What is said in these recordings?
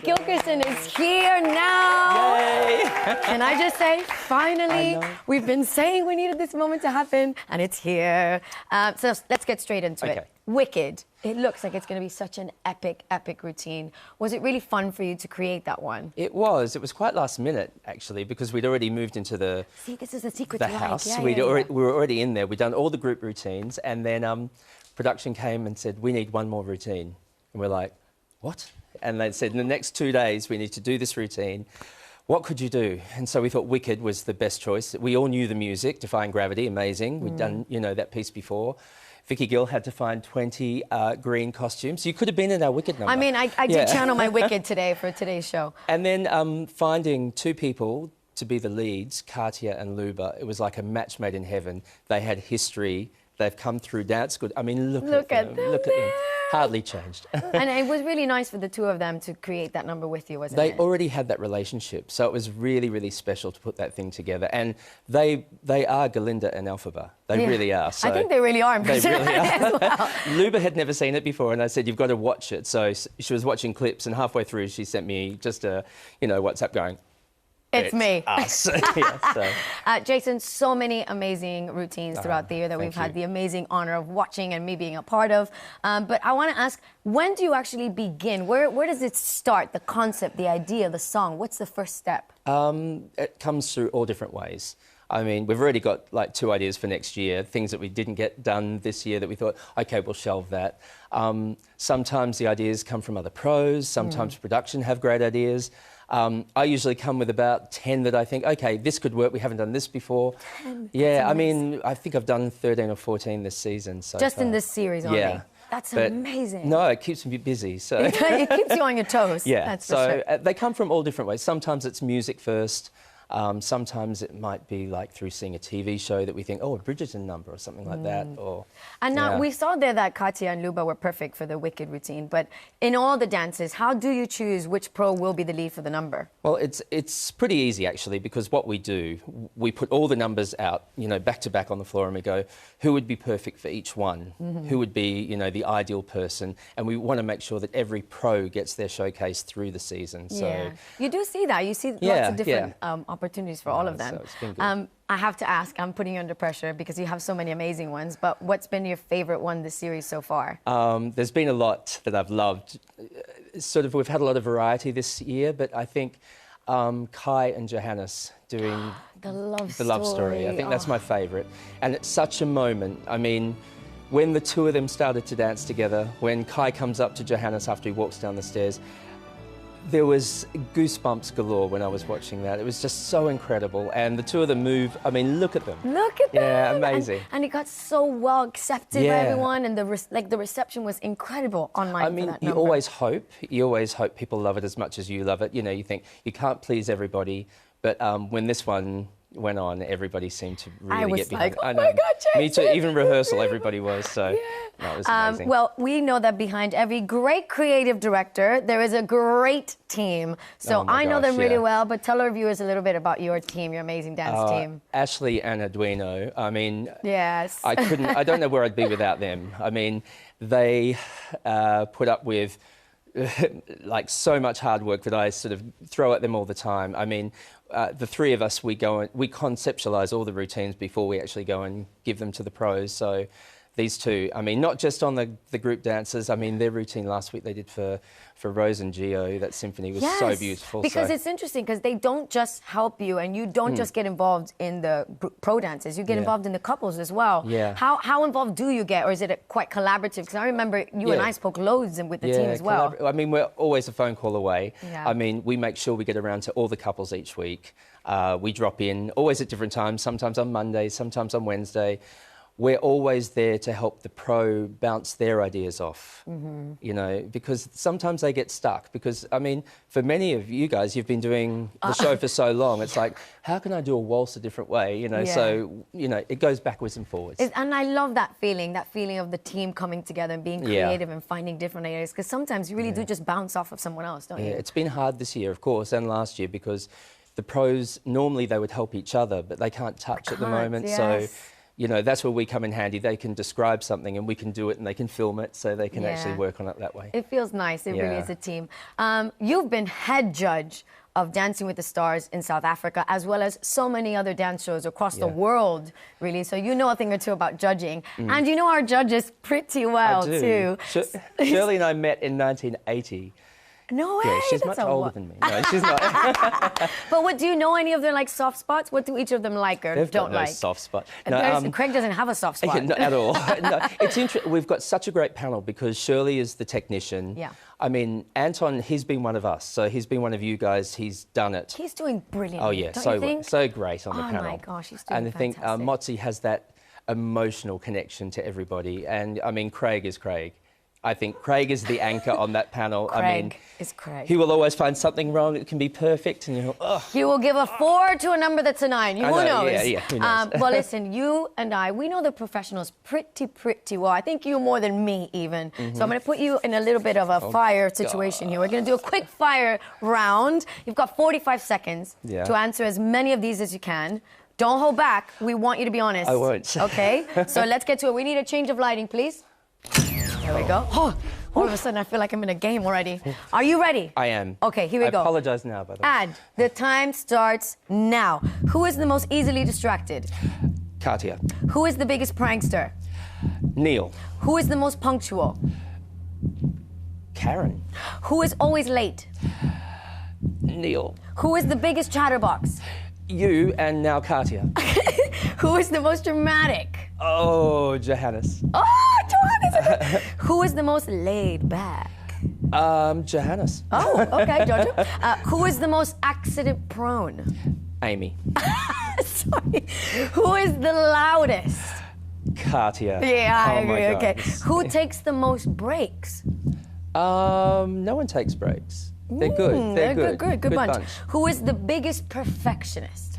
Gilkerson is here now. Yay! Can I just say, finally, we've been saying we needed this moment to happen, and it's here. So let's get straight into it. Wicked. It looks like it's going to be such an epic, epic routine. Was it really fun for you to create that one? It was. It was quite last minute, actually, because we'd already moved into the See, this is the secret the to house. Like. We were already in there. We'd done all the group routines, and then production came and said, we need one more routine. And we're like, what? And they said, in the next 2 days, we need to do this routine. What could you do? And so we thought Wicked was the best choice. We all knew the music, Defying Gravity, amazing. We'd done, you know, that piece before. Vicky Gill had to find 20 green costumes. You could have been in our Wicked number. I mean, I did channel my Wicked today for today's show. And then finding two people to be the leads, Katya and Luba, it was like a match made in heaven. They had history. They've come through dance school. I mean, look at them. Look at them. Hardly changed. And it was really nice for the two of them to create that number with you, wasn't it? They already had that relationship, so it was really, really special to put that thing together. And they are Galinda and Elphaba. They really are. So I think they really are. They really are. As well. Luba had never seen it before, and I said, you've got to watch it. So she was watching clips, and halfway through, she sent me just a, you know, WhatsApp going, It's me. Us. Jason, so many amazing routines throughout the year that we've had the amazing honor of watching and me being a part of. But I want to ask, when do you actually begin? Where does it start? The concept, the idea, the song? What's the first step? It comes through all different ways. I mean, we've already got like 2 ideas for next year, things that we didn't get done this year that we thought, OK, we'll shelve that. Sometimes the ideas come from other pros, sometimes production have great ideas. I usually come with about 10 that I think, OK, this could work, we haven't done this before. 10? Yeah, I mean, I think I've done 13 or 14 this season. So just far. in this series only? Yeah. That's amazing. No, it keeps me busy. So it keeps you on your toes. Yeah, that's for sure. They come from all different ways. Sometimes it's music first. Sometimes it might be like through seeing a TV show that we think, oh, a Bridgerton number or something like that. And now we saw there that Katya and Luba were perfect for the Wicked routine, but in all the dances, how do you choose which pro will be the lead for the number? Well, it's pretty easy actually, because what we do, we put all the numbers out, you know, back to back on the floor, and we go, who would be perfect for each one? Who would be, you know, the ideal person? And we want to make sure that every pro gets their showcase through the season. So you do see that. You see lots of different opportunities for all of them. So it's been good. I have to ask, I'm putting you under pressure because you have so many amazing ones, but what's been your favourite one this series so far? There's been a lot that I've loved. Sort of, we've had a lot of variety this year, but I think Kai and Johannes doing the love story. I think that's my favourite. And it's such a moment. I mean, when the two of them started to dance together, when Kai comes up to Johannes after he walks down the stairs, there was goosebumps galore when I was watching that. It was just so incredible. And the two of them move, I mean, look at them. Look at them. Yeah, amazing. And it got so well accepted by everyone, and the reception was incredible online. I mean, you always hope people love it as much as you love it. You know, you think you can't please everybody, but when this one went on, everybody seemed to really get behind it. I was like, oh my God, Jason. Me too, even rehearsal, everybody was, so no, it was amazing. Well, we know that behind every great creative director, there is a great team. So I know them really well, but tell our viewers a little bit about your team, your amazing dance team. Ashley and Edwino, I mean, I don't know where I'd be without them. I mean, they put up with like so much hard work that I sort of throw at them all the time. I mean, the three of us, we conceptualise all the routines before we actually go and give them to the pros. So these two, I mean, not just on the group dances, I mean, their routine last week they did for Rose and Gio, that symphony was so beautiful. Because it's interesting, because they don't just help you, and you don't just get involved in the pro dances, you get involved in the couples as well. How involved do you get, or is it quite collaborative? Because I remember you and I spoke loads with the team as well. I mean, we're always a phone call away. I mean, we make sure we get around to all the couples each week. We drop in, always at different times, sometimes on Monday, sometimes on Wednesday. We're always there to help the pro bounce their ideas off, you know, because sometimes they get stuck. Because, I mean, for many of you guys, you've been doing the show for so long, it's like, how can I do a waltz a different way, you know? So, you know, it goes backwards and forwards. And I love that feeling of the team coming together and being creative and finding different ideas, because sometimes you really do just bounce off of someone else, don't you? It's been hard this year, of course, and last year, because the pros, normally they would help each other, but they can't touch at the moment, so you know, that's where we come in handy. They can describe something and we can do it and they can film it so they can actually work on it that way. It feels nice. It really is a team. You've been head judge of Dancing with the Stars in South Africa, as well as so many other dance shows across the world, really. So you know a thing or two about judging. And you know our judges pretty well, too. Shirley and I met in 1980. No way. Yeah, she's much older than me. No, she's not. But what, do you know any of their like soft spots? What do each of them like or They've don't got no like? Soft spot. No, Craig doesn't have a soft spot. Not at all. No, it's interesting. We've got such a great panel because Shirley is the technician. Yeah. I mean, Anton, he's been one of us, so he's been one of you guys. He's done it. He's doing brilliantly. Oh yeah, so great on the panel. Oh my gosh, he's doing fantastic. And I think Motzi has that emotional connection to everybody. And I mean, Craig is Craig. I think Craig is the anchor on that panel. Craig is Craig. He will always find something wrong. It can be perfect, and you'll. Ugh. He will give a 4 to a number that's a 9. Who knows? Yeah, who knows? Well, listen, you and I, we know the professionals pretty well. I think you more than me, even. So I'm going to put you in a little bit of a fire situation here. We're going to do a quick fire round. You've got 45 seconds to answer as many of these as you can. Don't hold back. We want you to be honest. I won't. Okay? So let's get to it. We need a change of lighting, please. There we go. Oh, all of a sudden, I feel like I'm in a game already. Are you ready? I am. Okay, here we go. I apologize now, by the way. And the time starts now. Who is the most easily distracted? Katia. Who is the biggest prankster? Neil. Who is the most punctual? Karen. Who is always late? Neil. Who is the biggest chatterbox? You and now Katia. Who is the most dramatic? Oh, Johannes. Oh, Johannes! Who is the most laid back? Johannes. Oh, okay, Jojo. Who is the most accident prone? Amy. Sorry. Who is the loudest? Katia. Yeah, I Oh my agree. Okay. God. Who takes the most breaks? No one takes breaks. They're good. They're good. Good bunch. Who is the biggest perfectionist?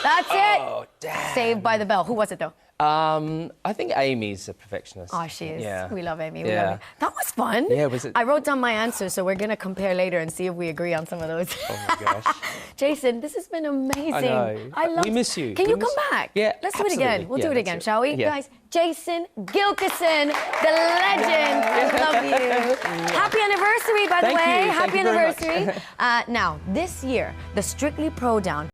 That's it. Oh, damn. Saved by the Bell. Who was it though? I think Amy's a perfectionist. Oh, she is. Yeah. We love Amy. We love her. That was fun. Yeah, was it? I wrote down my answers, so we're gonna compare later and see if we agree on some of those. Oh my gosh. Jason, this has been amazing. I know. I love. We miss you. Can We you miss- come back? Yeah, Let's do it again. absolutely. We'll Yeah, do it let's again, do it. shall we, Yeah. guys? Jason Gilkison, the legend. I love you. Happy anniversary, by the Thank way. you. Happy Thank you very much. anniversary. Now, this year, the Strictly Pro Down